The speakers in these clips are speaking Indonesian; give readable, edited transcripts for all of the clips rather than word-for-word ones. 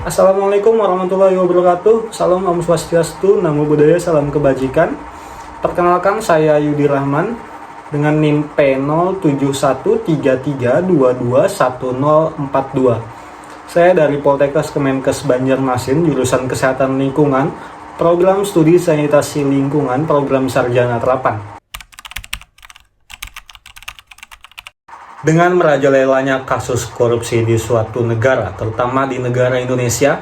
Assalamualaikum warahmatullahi wabarakatuh. Salam Om Swastiastu, Namo Buddhaya, salam kebajikan. Perkenalkan, saya Yudi Rahman dengan NIM P071332211042. Saya dari Poltekkes Kemenkes Banjarmasin, jurusan Kesehatan Lingkungan, Program Studi Sanitasi Lingkungan, Program Sarjana Terapan. Dengan merajalelanya kasus korupsi di suatu negara, terutama di negara Indonesia,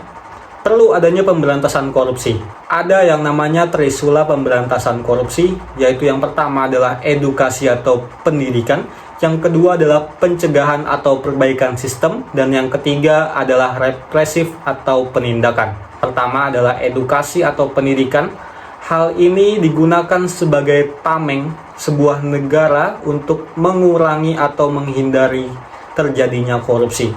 perlu adanya pemberantasan korupsi. Ada yang namanya trisula pemberantasan korupsi, yaitu yang pertama adalah edukasi atau pendidikan, yang kedua adalah pencegahan atau perbaikan sistem, dan yang ketiga adalah represif atau penindakan. Pertama adalah edukasi atau pendidikan. Hal ini digunakan sebagai tameng sebuah negara untuk mengurangi atau menghindari terjadinya korupsi.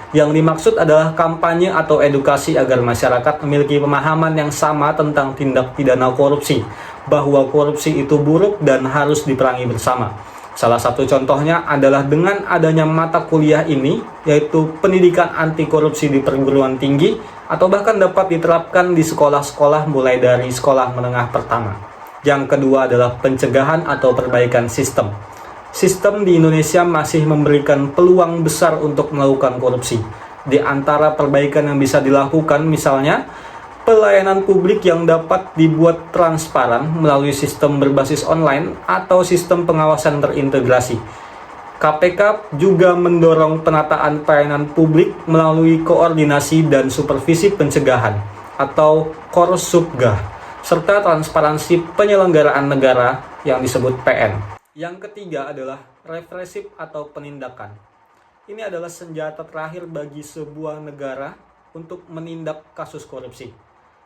Yang dimaksud adalah kampanye atau edukasi agar masyarakat memiliki pemahaman yang sama tentang tindak pidana korupsi, bahwa korupsi itu buruk dan harus diperangi bersama. Salah satu contohnya adalah dengan adanya mata kuliah ini, yaitu pendidikan anti korupsi di perguruan tinggi, atau bahkan dapat diterapkan di sekolah-sekolah mulai dari sekolah menengah pertama. Yang kedua adalah pencegahan atau perbaikan sistem. Sistem di Indonesia masih memberikan peluang besar untuk melakukan korupsi. Di antara perbaikan yang bisa dilakukan misalnya, pelayanan publik yang dapat dibuat transparan melalui sistem berbasis online atau sistem pengawasan terintegrasi. KPK juga mendorong penataan pelayanan publik melalui koordinasi dan supervisi pencegahan atau Korsubgah, serta transparansi penyelenggaraan negara yang disebut PN. Yang ketiga adalah represif atau penindakan. Ini adalah senjata terakhir bagi sebuah negara untuk menindak kasus korupsi.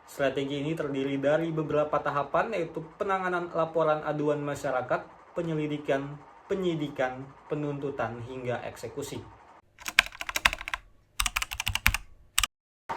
Strategi ini terdiri dari beberapa tahapan, yaitu penanganan laporan aduan masyarakat, penyelidikan, penyidikan, penuntutan, hingga eksekusi.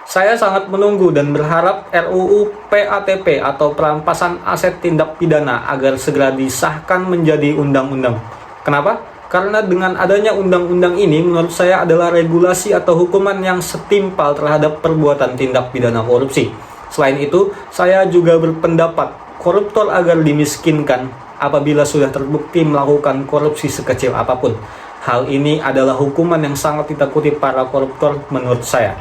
Saya sangat menunggu dan berharap RUU PATP atau perampasan aset tindak pidana agar segera disahkan menjadi undang-undang. Kenapa? Karena dengan adanya undang-undang ini menurut saya adalah regulasi atau hukuman yang setimpal terhadap perbuatan tindak pidana korupsi. Selain itu, saya juga berpendapat koruptor agar dimiskinkan apabila sudah terbukti melakukan korupsi sekecil apapun. Hal ini adalah hukuman yang sangat ditakuti para koruptor menurut saya.